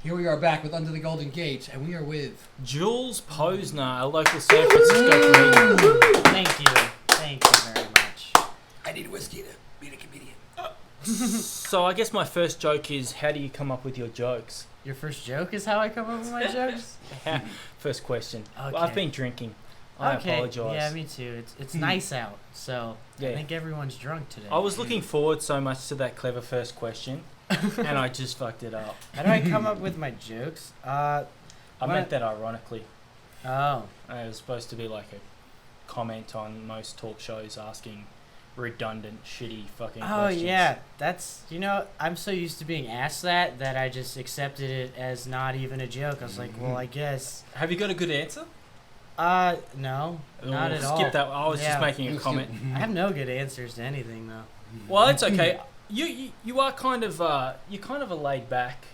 Here we are back with Under the Golden Gate, and we are with Jules Posner, a local San Francisco comedian. Thank you very much. I Need Whiskey to Be a Comedian. So I guess my first joke is, how do you come up with your jokes? Your first joke is how I come up with my jokes? First question. Okay. Well, I've been drinking. I apologise. Yeah, me too. It's nice out, so Yeah. I think everyone's drunk today. I was looking forward so much to that clever first question, and I just fucked it up. How do I come up with my jokes? I meant that ironically. Oh. It was supposed to be like a comment on most talk shows asking redundant, shitty fucking questions. Oh, yeah. That's, I'm so used to being asked that I just accepted it as not even a joke. I was like, well, I guess. Have you got a good answer? No. Not at all. Skip that. I was just making a comment. I have no good answers to anything, though. Well, it's okay. You are kind of you're kind of a laid back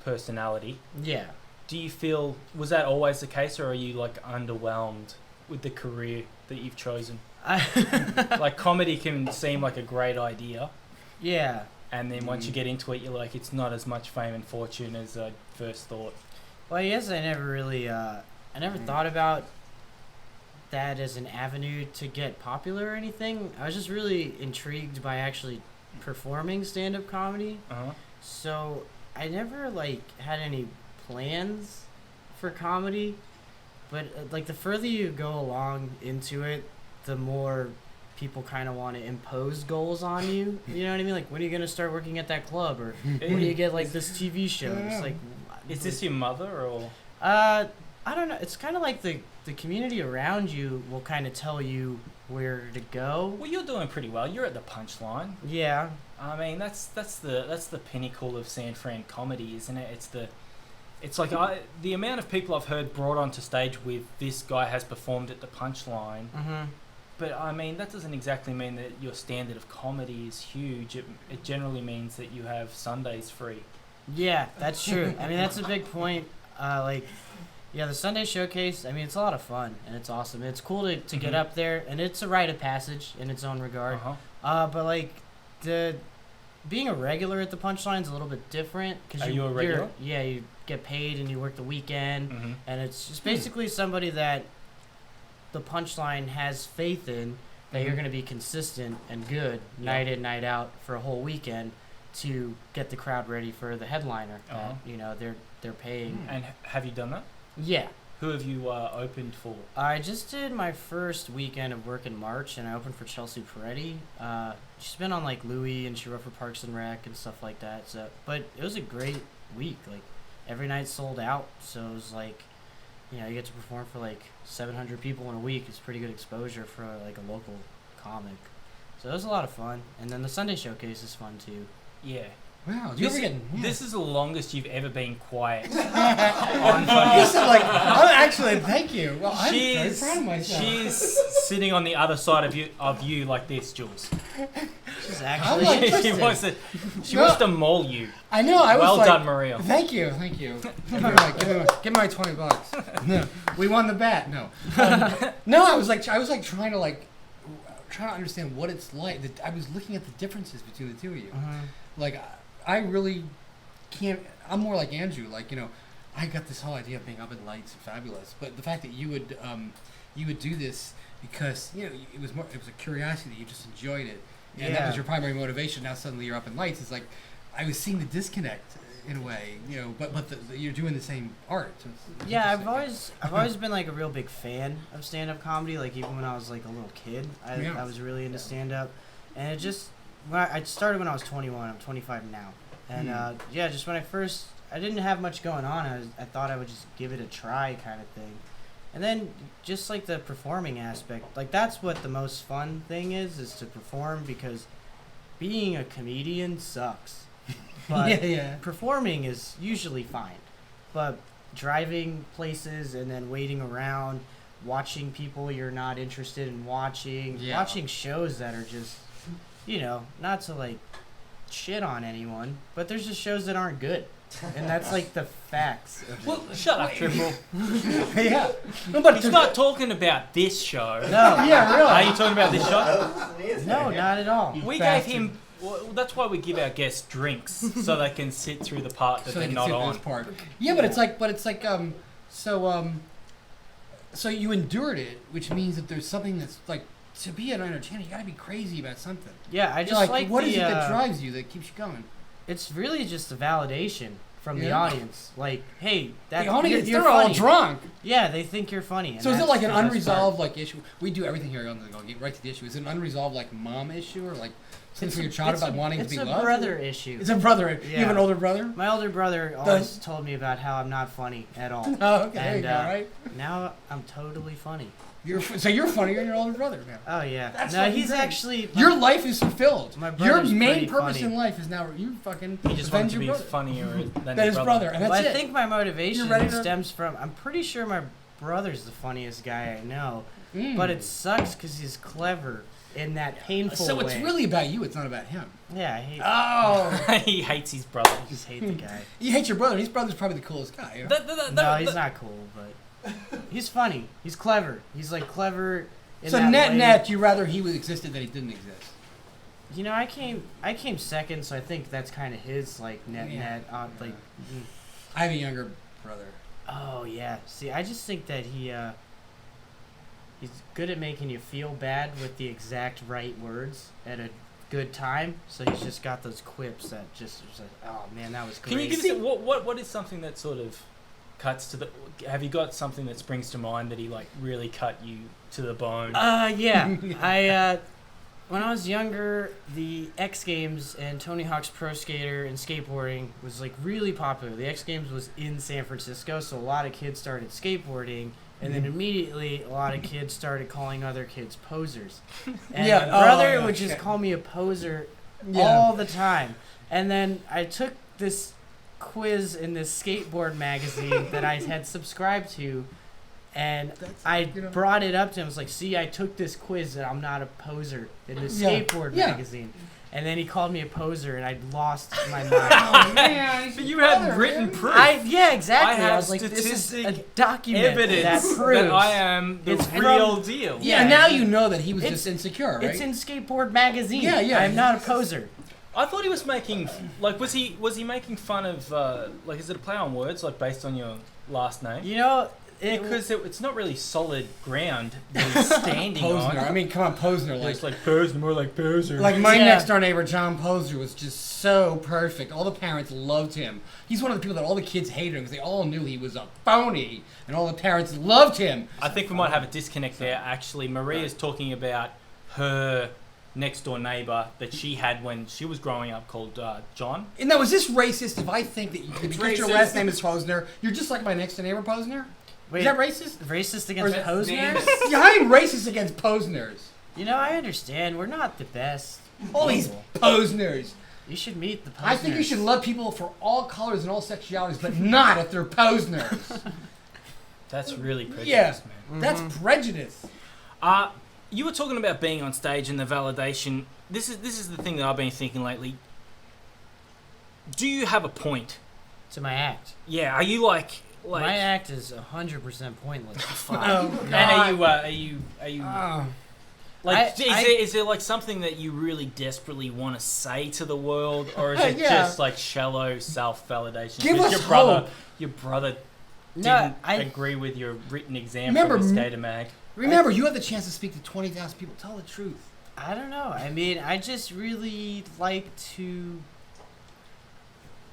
personality. Yeah. Do you feel, was that always the case, or are you like underwhelmed with the career that you've chosen? Like comedy can seem like a great idea. Yeah. And then once you get into it, you're like, it's not as much fame and fortune as I first thought. Well, I guess I never really I never thought about that as an avenue to get popular or anything. I was just really intrigued by actually performing stand-up comedy. Uh-huh. So I never had any plans for comedy, but the further you go along into it, the more people kind of want to impose goals on you. You know what I mean? Like, when are you going to start working at that club? Or when do you get this TV show? It's like, is this your mother or? I don't know. It's kind of like the community around you will kind of tell you where to go. Well, you're doing pretty well. You're at the punchline. Yeah. I mean, that's the pinnacle of San Fran comedy, isn't it? It's like the amount of people I've heard brought onto stage with this guy has performed at the punchline. Mm-hmm. But I mean, that doesn't exactly mean that your standard of comedy is huge. It generally means that you have Sundays free. Yeah, that's true. I mean, that's a big point. Yeah, the Sunday Showcase, I mean, it's a lot of fun, and it's awesome. It's cool to get up there, and it's a rite of passage in its own regard. Uh-huh. But, being a regular at the punchline is a little bit different. Are you a regular? Yeah, you get paid, and you work the weekend, Mm-hmm. and it's just basically somebody that the punchline has faith in, that you're going to be consistent and good night in, night out for a whole weekend to get the crowd ready for the headliner that, they're paying. And have you done that? Yeah. Who have you opened for? I just did my first weekend of work in March, and I opened for Chelsea Peretti. She's been on Louis, and she wrote for Parks and Rec and stuff like that. So, but it was a great week. Every night sold out. So it was you get to perform for 700 people in a week. It's pretty good exposure for a local comic. So it was a lot of fun. And then the Sunday Showcase is fun too. Yeah. Wow, This is the longest you've ever been quiet. You said actually, thank you. Well, I'm very proud of myself. She's sitting on the other side of you like this, Jules. She's actually She wants to maul you. I know. Well done, Maria. Thank you. Give me my $20. No, we won the bet. No, no. I was trying to understand what it's like. I was looking at the differences between the two of you. I really can't. I'm more like Andrew. I got this whole idea of being up in lights and fabulous, but the fact that you would do this because it was a curiosity. You just enjoyed it, and that was your primary motivation. Now suddenly you're up in lights. It's I was seeing the disconnect in a way, but you're doing the same art. So I've always been a real big fan of stand-up comedy. Even when I was a little kid, I was really into stand-up, and it just. I started when I was 21. I'm 25 now. And, just when I didn't have much going on. I thought I would just give it a try kind of thing. And then just, the performing aspect. That's what the most fun thing is to perform, because being a comedian sucks. But performing is usually fine. But driving places and then waiting around, watching people you're not interested in watching shows that are just... not to shit on anyone, but there's just shows that aren't good, and that's the facts. Well, shut up, Triple. Yeah, Nobody's not talking about this show. No, yeah, really. Are you talking about this show? No, not at all. We gave him Well, that's why we give our guests drinks so they can sit through the part that So they're they can not sit on. this part. Yeah, but it's like so you endured it, which means that there's something that's like, to be an entertainer, you gotta be crazy about something. Yeah, I You're just like, what is it that drives you, that keeps you going? It's really just a validation from the Yeah. audience. Like, hey, that The audience, you're they're all funny. drunk. Yeah, they think you're funny. And So is it that's like an the best unresolved part. like issue? We do everything here on the go. Get right to the issue. Is it an unresolved like mom issue or like something It's for a- your child it's about a- wanting to be It's loved? a brother issue. It's a brother. You have an Yeah. older brother? My older brother always told me about how I'm not funny at all. Oh, okay. There you And, go, right? Now I'm totally funny. So you're funnier than your older brother now. Oh yeah. That's no, fucking he's great. actually Your life is fulfilled. My Your brother's main pretty purpose funny. in life is now you fucking He just avenge wanted to your be brother. funnier than Than his brother, and Well, that's I it. think my motivation You're ready to- stems from. I'm pretty sure my brother's the funniest guy I know, Mm. but it sucks because he's clever in that painful So way. it's really about you. It's not about him. Yeah, I hate. Oh, He hates his brother. I just hate the guy. you hate your brother. His brother's probably the coolest guy. You know? No, he's not cool, but he's funny. He's clever. He's like clever. In So that way. net, you rather he was existed than he didn't exist. You know, I came second, so I think that's kind of his like net. Like. I have a younger brother. Oh yeah. See, I just think that he's good at making you feel bad with the exact right words at a good time. So he's just got those quips that just like, oh man, that was great. Can you give us what is something that sort of cuts to the? Have you got something that springs to mind that he like really cut you to the bone? Yeah. I when I was younger, the X Games and Tony Hawk's Pro Skater and skateboarding was like really popular. The X Games was in San Francisco, so a lot of kids started skateboarding. And then immediately, a lot of kids started calling other kids posers. And Yeah. my brother yeah. would just call me a poser Yeah. all the time. And then I took this quiz in this skateboard magazine that I had subscribed to, and I brought it up to him. I was like, see, I took this quiz and I'm not a poser in this skateboard magazine. And then he called me a poser, and I lost my mind. Oh man! But you had written proof. Yeah, exactly. I have was like, this is a statistic document evidence that proves that I am the It's real from- deal. Yeah, now you know that he was It's- just insecure, right? It's in Skateboard Magazine. Yeah, yeah. I'm not a poser. I thought he was making like was he making fun of like is it a play on words like based on your last name? You know, Because it's not really solid ground that he's standing on. Posner. I mean, come on, Posner. It's like Posner, more like Poser. Like my Yeah. next door neighbor, John Posner, was just so perfect. All the parents loved him. He's one of the people that all the kids hated him because they all knew he was a phony, and all the parents loved him. I think we might have a disconnect there. Actually, Maria's talking about her next door neighbor that she had when she was growing up called John. And now, is this racist if I think that because your racist. last name is Posner, you're just like my next door neighbor Posner? Wait, Is that racist? racist Or against is it Posners? Yeah, I am racist against Posners. You know, I understand. We're not the best. All these people. Posners. You should meet the Posners. I think you should love people for all colors and all sexualities, but not if they're Posners. That's really prejudiced, Yeah. man. That's prejudice. You were talking about being on stage and the validation. This is the thing that I've been thinking lately. Do you have a point? To my act. Yeah, are you like My act is 100% pointless. fuck. Oh, And God. are you Oh. like I- is there like something that you really desperately want to say to the world, or is it Yeah. just like shallow self-validation? Give Because us your hope. brother No, didn't I agree with your written exam Remember, from the Skater Mag. Remember, you had the chance to speak to 20,000 people. Tell the truth. don't know. I mean, I just really like to.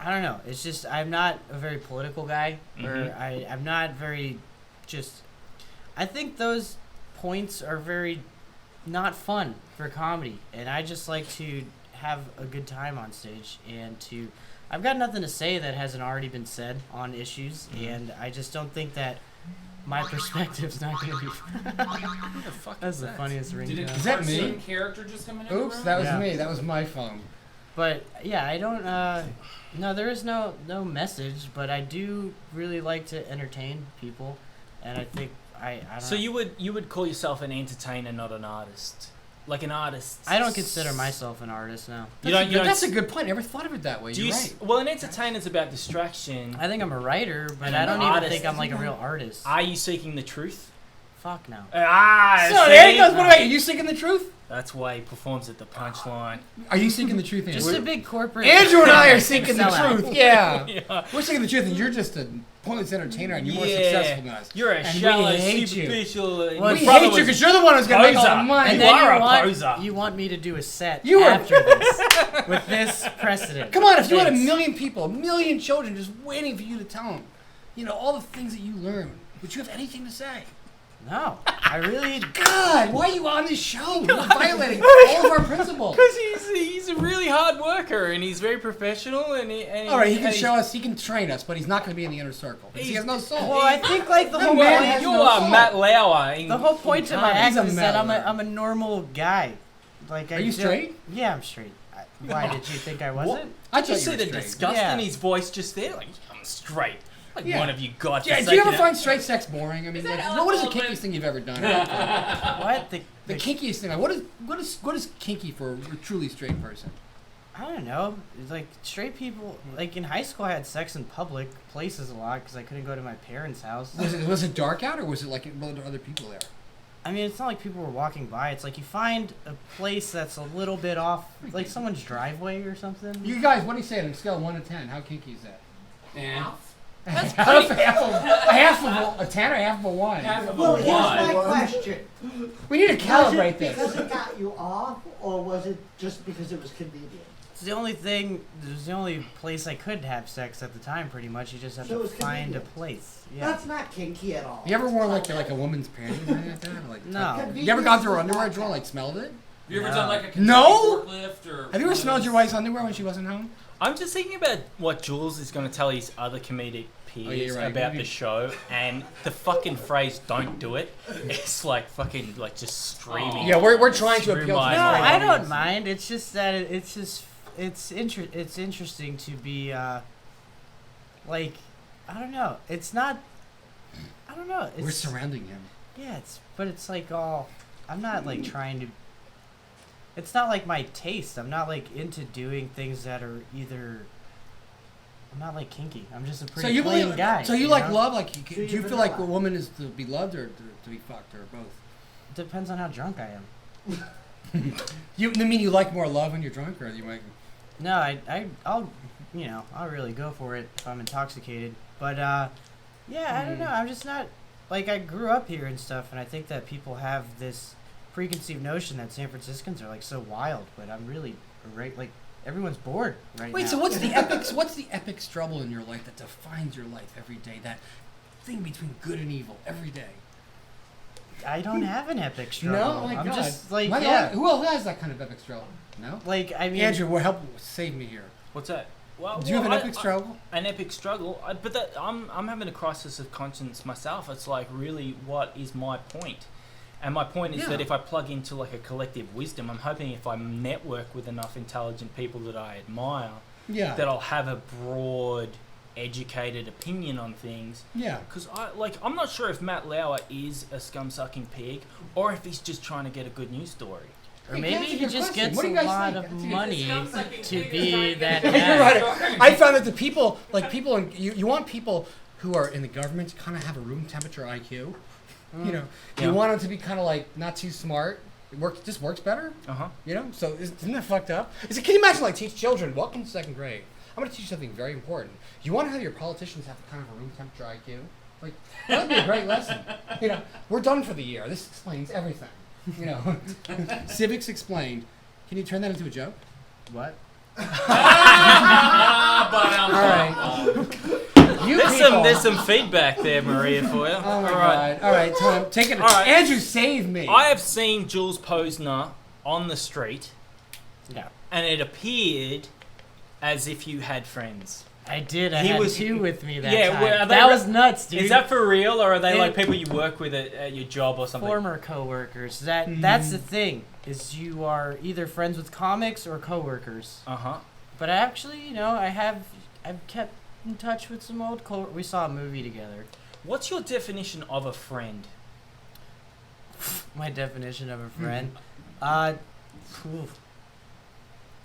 I don't know. It's just I'm not a very political guy, or I'm not very just. I think those points are very not fun for comedy, and I just like to have a good time on stage and to. I've got nothing to say that hasn't already been said on issues, and I just don't think that my perspective's not going to be. What the fuck That's is the that? funniest ringtone. Did it Is that me? some character just come in? the Oops, room? that was Yeah. me. That was my phone. But yeah, I don't. No, there is no message. But I do really like to entertain people, and I think I don't. So know. you would call yourself an entertainer, not an artist, like an artist. I don't consider myself an artist now. That's a good point. I never thought of it that way. Do You're you? right. Well, an entertainer's about distraction. I think I'm a writer, but And I an don't even artist. think I'm like a real artist. Are you seeking the truth? Fuck no. So there he goes. What about you? You seeking the truth? That's why he performs at the Punchline. Are you seeking the truth, Andrew? Just a big corporate. Andrew and I are seeking the sellout. truth. Yeah. Yeah. We're seeking the truth, and you're just a pointless entertainer, and you're more successful than us. You're a And we shallow, hate you. superficial. Well, We hate you because you're the one who's going to make all the Poser. money. And You then are a want, poser. you want me to do a set You are- after this with this precedent. Come on, if you had a Thanks. million people, a million children just waiting for you to tell them, all the things that you learn, would you have anything to say? No, I really. God, why are you on this show? You're violating all of our principles. Because he's a really hard worker and he's very professional and All right, he can show us, he can train us, but he's not going to be in the inner circle. Because he has no soul. Well, I think like the That whole man point. has You no are soul. Matt Lauer. The whole point of my He's act a is that meddler. I'm a normal guy. Like, Are you straight? Yeah, I'm straight. Why did you think I wasn't? I I thought just you see were the straight. disgust Yeah. in his voice just there. Like, I'm straight. Like Yeah. one of you God. Yeah, do you ever find straight sex boring? I mean, what is the kinkiest thing you've ever done? What The kinkiest thing. Like, what is kinky for a truly straight person? I don't know. It's like straight people. Like in high school, I had sex in public places a lot because I couldn't go to my parents' house. Was it dark out, or was it like were there other people there? I mean, it's not like people were walking by. It's like you find a place that's a little bit off, like someone's driveway or something. You guys, what do you say on a scale of 1 to 10? How kinky is that? That's half of a 10 or half of a 1? Well, here's my question. We need to Was calibrate it this. because it got you off, or was it just because it was convenient? It's the only thing. It was the only place I could have sex at the time. Pretty much, you just have So it to was find a convenient. place. Yeah. That's not kinky at all. You ever worn like a woman's panties or anything like that? Like, No. You ever gone through her underwear drawer, like smelled it? You ever No. done like a Kentucky No? forklift or? Have you ever smelled your wife's underwear when she wasn't home? I'm just thinking about what Jules is going to tell his other comedic peers you're right. about Maybe- the show, and the fucking phrase "don't do it" it's like fucking like just screaming. Yeah, we're trying to Through appeal to my the No, mind. I don't mind. It's just that it's interesting to be like I don't know. It's not. I don't know. It's, We're surrounding him. Yeah, but it's like all. I'm not like trying to. It's not like my taste. I'm not like into doing things that are either. I'm not like kinky. I'm just a So pretty you plain believe? guy. So you like know? love? Like, do So you you're feel like a vanilla. woman is to be loved or to be fucked or both? Depends on how drunk I am. You I mean you like more love when you're drunk, or you like? No, I'll I'll really go for it if I'm intoxicated. But yeah, I don't know. I'm just not like I grew up here and stuff, and I think that people have this preconceived notion that San Franciscans are like so wild, but I'm really like everyone's bored right Wait, now. so what's the epic struggle in your life that defines your life every day? That thing between good and evil every day. I don't have an epic struggle. No, my I'm God. just like Am I the yeah. only- who else has that kind of epic struggle? No. Like I mean, Andrew, will help save me here. What's that? Well, Do you have an well, epic struggle? An epic struggle, but that I'm having a crisis of conscience myself. It's like really, what is my point? And my point is Yeah. that if I plug into like a collective wisdom, I'm hoping if I network with enough intelligent people that I admire, Yeah. that I'll have a broad, educated opinion on things. Yeah. Because I'm not sure if Matt Lauer is a scum-sucking pig or if he's just trying to get a good news story. or Hey, maybe that's a he good just question. gets What do a you guys lot think? of That's a good- money to be that You're guy. right. I found that the people, you want people who are in the government to kind of have a room temperature IQ. You know, Yeah. you want them to be kind of like not too smart. It just works better. Uh-huh. You know, so isn't that fucked up? Can you imagine like teach children? Welcome to second grade. I'm going to teach you something very important. You want to have your politicians have kind of a room temperature IQ? Like that would be a great lesson. You know, we're done for the year. This explains everything. You know, civics explained. Can you turn that into a joke? What? All right. You people. There's some feedback there, Maria, for you. Oh my All right. God! All right, Tom, take it. All right. Andrew, save me. I have seen Jules Posner on the street, Yeah. and it appeared as if you had friends. I did. I He had was- two with me that Yeah, time. well, are they That re- was nuts, dude. Is that for real, or are they It- like people you work with at your job or something? former coworkers? That's the thing. Is you are either friends with comics or coworkers. Uh-huh. But actually, I've kept in touch with some old we saw a movie together. What's your definition of a friend? My definition of a friend, phew.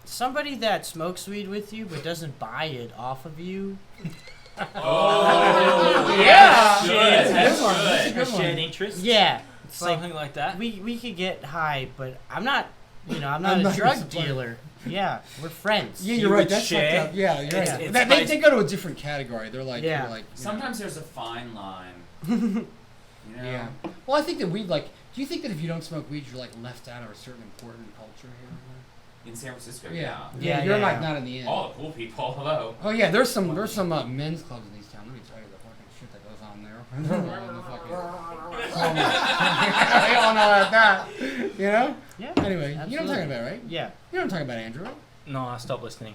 Somebody that smokes weed with you but doesn't buy it off of you. Oh, Yeah. shit. That's a That's good one. That's a good. a Come on. shared interest. Yeah, it's Something like that. we could get high, but I'm not. I'm not a not your drug supplier. dealer. Yeah, we're friends. Yeah, You you're right. would That's share. fucked up. Yeah, you're right. It's They go to a different category. They're like, Yeah. you're like Sometimes there's a fine line. You know? Yeah. Well, I think that weed, like, do you think that if you don't smoke weed, you're like left out of a certain important culture here? In San Francisco, Yeah. Yeah, You're yeah, like yeah. not in the end. All the cool people, hello. Oh yeah, there's some men's clubs in these towns. Let me tell you the fucking shit that goes on there. We all know about that. You know? Yeah. Anyway, you know what I'm talking absolutely. about, right? Yeah. You know what I'm talking about, Andrew? No, I stopped listening.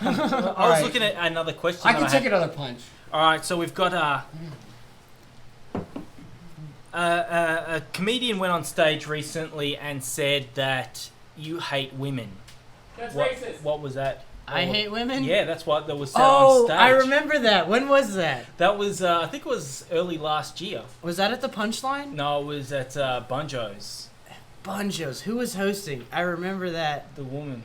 I All was right. looking at another question. I that can take had. another punch. All right, so we've got a comedian went on stage recently and said that you hate women. That's What, racist. what was that? I hate women. Yeah, that's what that was said Oh, on stage. I remember that. When was that? That was, I think it was early last year. Was that at the Punchline? No, it was at Bunjo's. Bunjos. Who was hosting? I remember that. The woman.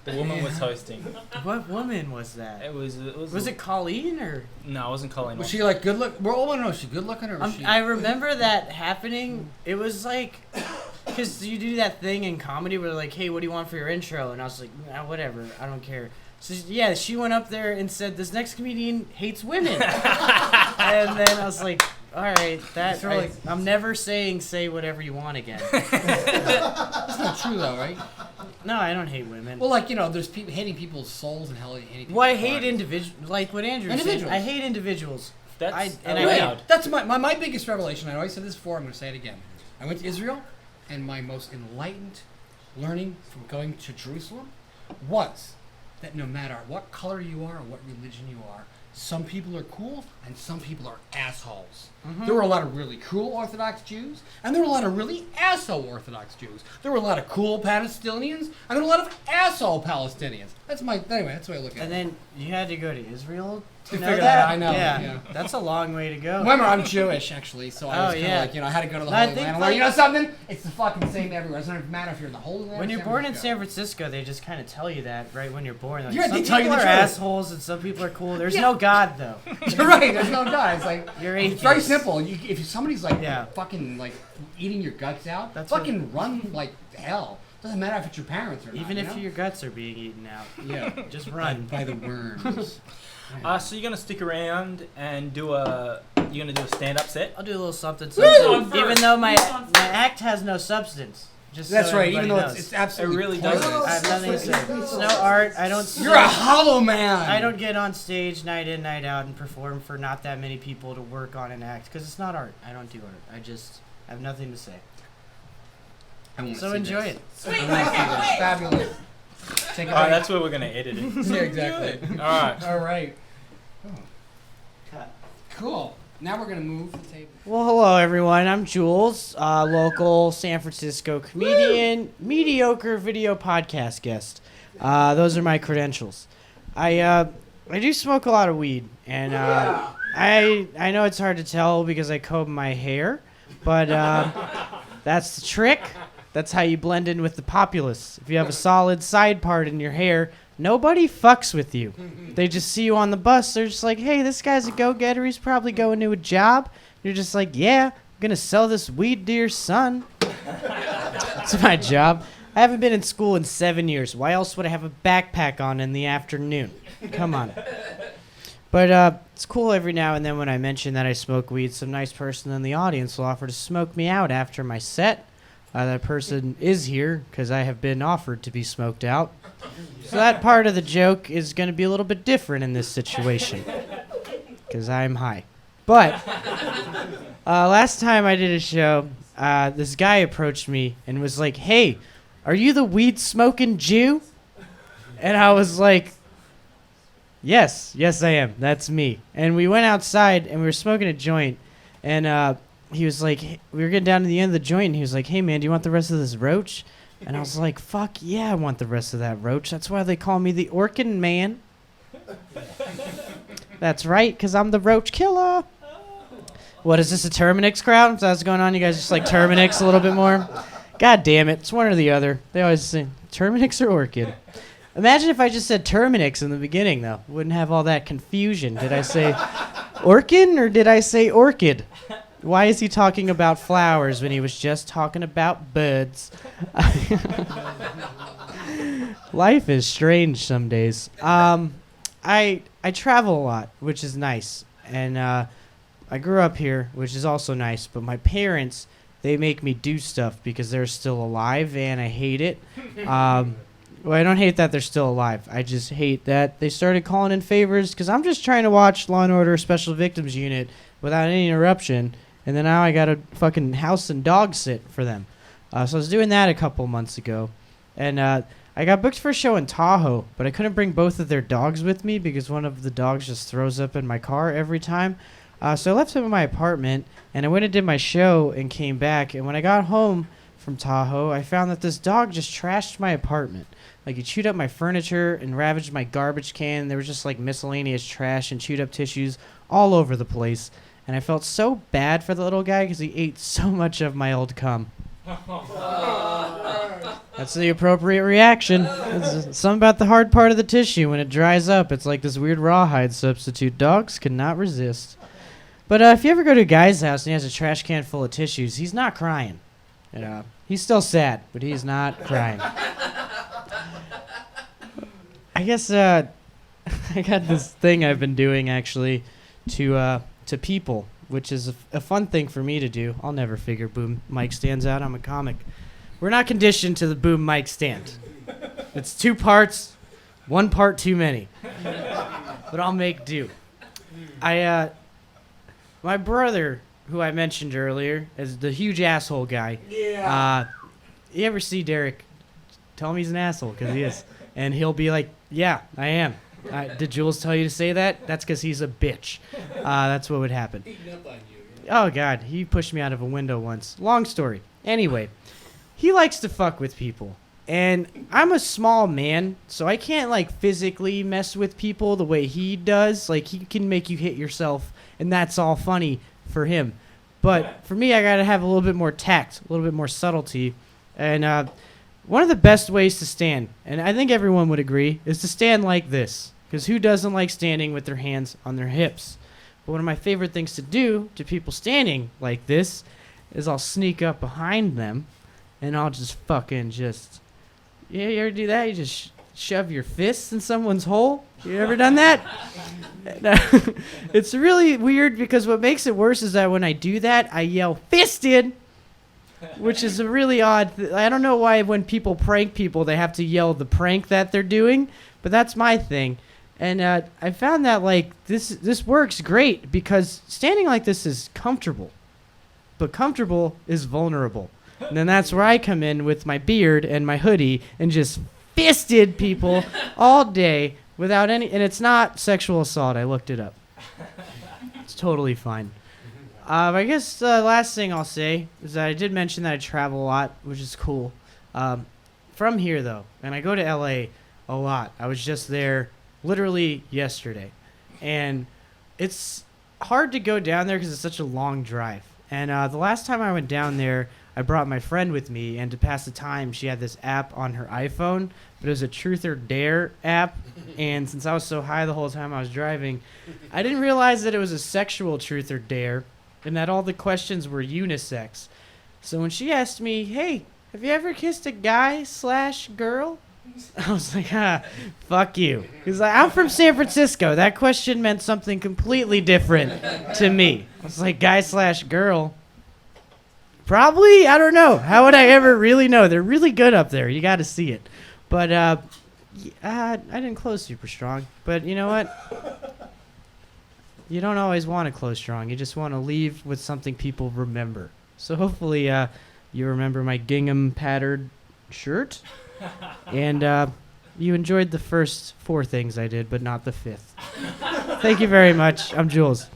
The woman was hosting. What woman was that? It was. Was it Colleen or? No, it wasn't Colleen. Was she like good look? We're all want to know. Is she good looking or was she? I remember that happening. It was like, because you do that thing in comedy where like, hey, what do you want for your intro? And I was like, nah, whatever, I don't care. So yeah, she went up there and said, this next comedian hates women. And then I was like, all right, I'm never saying say whatever you want again. That's not true though, right? No, I don't hate women. Well, like there's people hating people's souls and hating people's Well, I hate hearts. individuals. Like what Andrew said, Individuals. I hate individuals. That's and Right. allowed. That's my biggest revelation. I always said this before. I'm going to say it again. I went to Israel, and my most enlightened learning from going to Jerusalem was that no matter what color you are or what religion you are, some people are cool and some people are assholes. Mm-hmm. There were a lot of really cool Orthodox Jews, and there were a lot of really asshole Orthodox Jews. There were a lot of cool Palestinians, and there were a lot of asshole Palestinians. That's the way I look at And it. then you had to go to Israel to know figure that? that out, I know, Yeah, yeah. that's a long way to go. Remember, I'm Jewish, actually, so I was Oh, kind of yeah. like, I had to go to the No, I Holy think, Land. like- You know something? It's the fucking same everywhere. It doesn't matter if you're in the Holy Land. When or you're San born in Francisco. San Francisco, they just kind of tell you that right when you're born. Like, Yeah, some they tell you people the are truth. assholes and some people are cool. There's Yeah. no God though. You're right. There's no God. It's like You're it's very atheist. simple. If somebody's like Yeah. fucking like eating your guts out, That's fucking run like hell. Doesn't matter if it's your parents or not. Even you if know? your guts are being eaten out, yeah, just run. by the worms. So you're gonna stick around and do a stand-up set? I'll do a little something. Who's on something first? even though my Who's on first? act has no substance. Just That's so right. Even though everybody it's knows. absolutely It really pointless. doesn't. I have nothing to say. It's no art. I don't. You're a hollow man. I don't get on stage night in, night out and perform for not that many people to work on an act because it's not art. I don't do art. I just have nothing to say. I wanna So see enjoy this. it. Sweet. I wanna see this. Fabulous. Take it All right, back. that's where we're gonna edit it. Yeah, exactly. All right. All right. Cool. Now we're gonna move the table. Well, hello everyone. I'm Jules, local San Francisco comedian, mediocre video podcast guest. Those are my credentials. I do smoke a lot of weed, and I know it's hard to tell because I comb my hair, but that's the trick. That's how you blend in with the populace. If you have a solid side part in your hair, nobody fucks with you. They just see you on the bus. They're just like, hey, this guy's a go-getter. He's probably going to a job. You're just like, yeah, I'm going to sell this weed to your son. That's my job. I haven't been in school in 7 years. Why else would I have a backpack on in the afternoon? Come on. But it's cool every now and then when I mention that I smoke weed, some nice person in the audience will offer to smoke me out after my set. That person is here because I have been offered to be smoked out. So that part of the joke is going to be a little bit different in this situation because I'm high. But last time I did a show, this guy approached me and was like, hey, are you the weed-smoking Jew? And I was like, yes, I am. That's me. And we went outside and we were smoking a joint. And he was like, we were getting down to the end of the joint. And he was like, hey, man, do you want the rest of this roach? And I was like, fuck yeah, I want the rest of that roach. That's why they call me the Orkin Man. That's right, because I'm the roach killer. What, is this a Terminix crowd? Is that what's going on? You guys just like Terminix a little bit more? God damn it. It's one or the other. They always say Terminix or Orchid. Imagine if I just said Terminix in the beginning, though. Wouldn't have all that confusion. Did I say Orkin or did I say Orchid? Why is he talking about flowers when he was just talking about birds? Life is strange some days. I travel a lot, which is nice, and I grew up here, which is also nice. But my parents, they make me do stuff because they're still alive, and I hate it. Well, I don't hate that they're still alive. I just hate that they started calling in favors because I'm just trying to watch Law & Order Special Victims Unit without any interruption, and then now I got to fucking house and dog sit for them. So I was doing that a couple months ago, and I got booked for a show in Tahoe, but I couldn't bring both of their dogs with me because one of the dogs just throws up in my car every time. So I left him in my apartment, and I went and did my show and came back, and when I got home from Tahoe, I found that this dog just trashed my apartment. Like, he chewed up my furniture and ravaged my garbage can. There was just, like, miscellaneous trash and chewed up tissues all over the place. And I felt so bad for the little guy because he ate so much of my old cum. That's the appropriate reaction. It's something about the hard part of the tissue. When it dries up, it's like this weird rawhide substitute. Dogs cannot resist. But if you ever go to a guy's house and he has a trash can full of tissues, he's not crying. You know, he's still sad, but he's not crying. I guess I got this thing I've been doing actually to people, which is a fun thing for me to do. I'll never figure boom mic stands out. I'm a comic. We're not conditioned to the boom mic stand. It's 2 parts, 1 part too many. But I'll make do. My brother, who I mentioned earlier, is the huge asshole guy. Yeah. You ever see Derek? Tell him he's an asshole, because he is. And he'll be like, yeah, I am. Did Jules tell you to say that? That's because he's a bitch. That's what would happen. Oh, God. He pushed me out of a window once. Long story. Anyway, he likes to fuck with people. And I'm a small man, so I can't, like, physically mess with people the way he does. Like, he can make you hit yourself, and that's all funny for him. But for me, I got to have a little bit more tact, a little bit more subtlety. And one of the best ways to stand, and I think everyone would agree, is to stand like this. Because who doesn't like standing with their hands on their hips? But one of my favorite things to do to people standing like this is I'll sneak up behind them, and I'll just fucking just... Yeah, you ever do that? You just shove your fists in someone's hole? You ever done that? It's really weird because what makes it worse is that when I do that, I yell, "Fisted!" Which is a really odd... I don't know why when people prank people, they have to yell the prank that they're doing, but that's my thing. And I found that, like, this works great because standing like this is comfortable. But comfortable is vulnerable. And then that's where I come in with my beard and my hoodie and just fisted people all day without any... And it's not sexual assault. I looked it up. It's totally fine. I guess the last thing I'll say is that I did mention that I travel a lot, which is cool. From here, though, and I go to LA a lot. I was just there literally yesterday. And it's hard to go down there because it's such a long drive. And the last time I went down there, I brought my friend with me, and to pass the time, she had this app on her iPhone, but it was a Truth or Dare app, and since I was so high the whole time I was driving, I didn't realize that it was a sexual Truth or Dare, and that all the questions were unisex. So when she asked me, "Hey, have you ever kissed a guy/girl?" I was like, fuck you. Because I'm from San Francisco. That question meant something completely different to me. I was like, guy/girl? Probably? I don't know. How would I ever really know? They're really good up there. You got to see it. But I didn't close super strong. But you know what? You don't always want to close strong. You just want to leave with something people remember. So hopefully you remember my gingham patterned shirt. And you enjoyed the first 4 things I did, but not the 5th. Thank you very much. I'm Jules.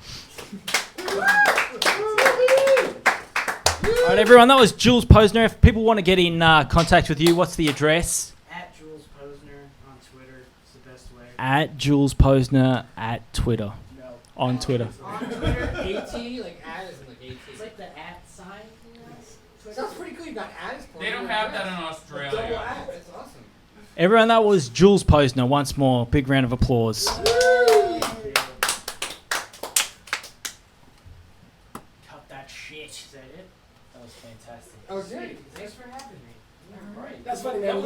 All right, everyone, that was Jules Posner. If people want to get in contact with you, what's the address? At Jules Posner on Twitter. It's the best way. At Jules Posner at Twitter. No. On Twitter. On Twitter. AT, like ad isn't like AT. It's like the at sign. Sounds pretty cool. You got ad is They don't have that in Double Australia. ad. That's awesome. Everyone, that was Jules Posner. Once more, big round of applause. Cut that shit. shit. Is that it? That was fantastic. Oh, great. Thanks for having me. Great. That's funny, man. You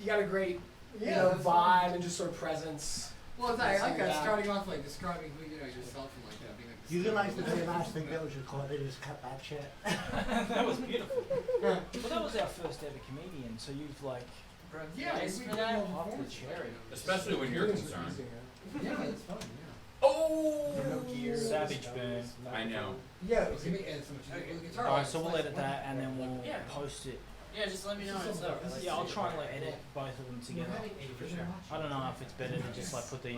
got a great, you know, that's vibe fun. and just sort of presence. Well, I like that Yeah. starting off like describing who yourself and like being like. You realize the very last thing that was recorded is cut that shit. That was beautiful. Well, that was our first ever comedian, so you've like. Yeah, Nice we for did that. no Off the performance. cherry. Especially when you're Comedians are concerned. easy, Yeah, it's fun. Yeah. Oh! No gears. Savage burn. I know. Yeah. It's gonna be so much guitar. Alright, so we'll edit that and then we'll Yeah. post it. Yeah, just let me know when it's up. Yeah, I'll try and like edit both of them together. For sure. I don't know if it's better to just like put the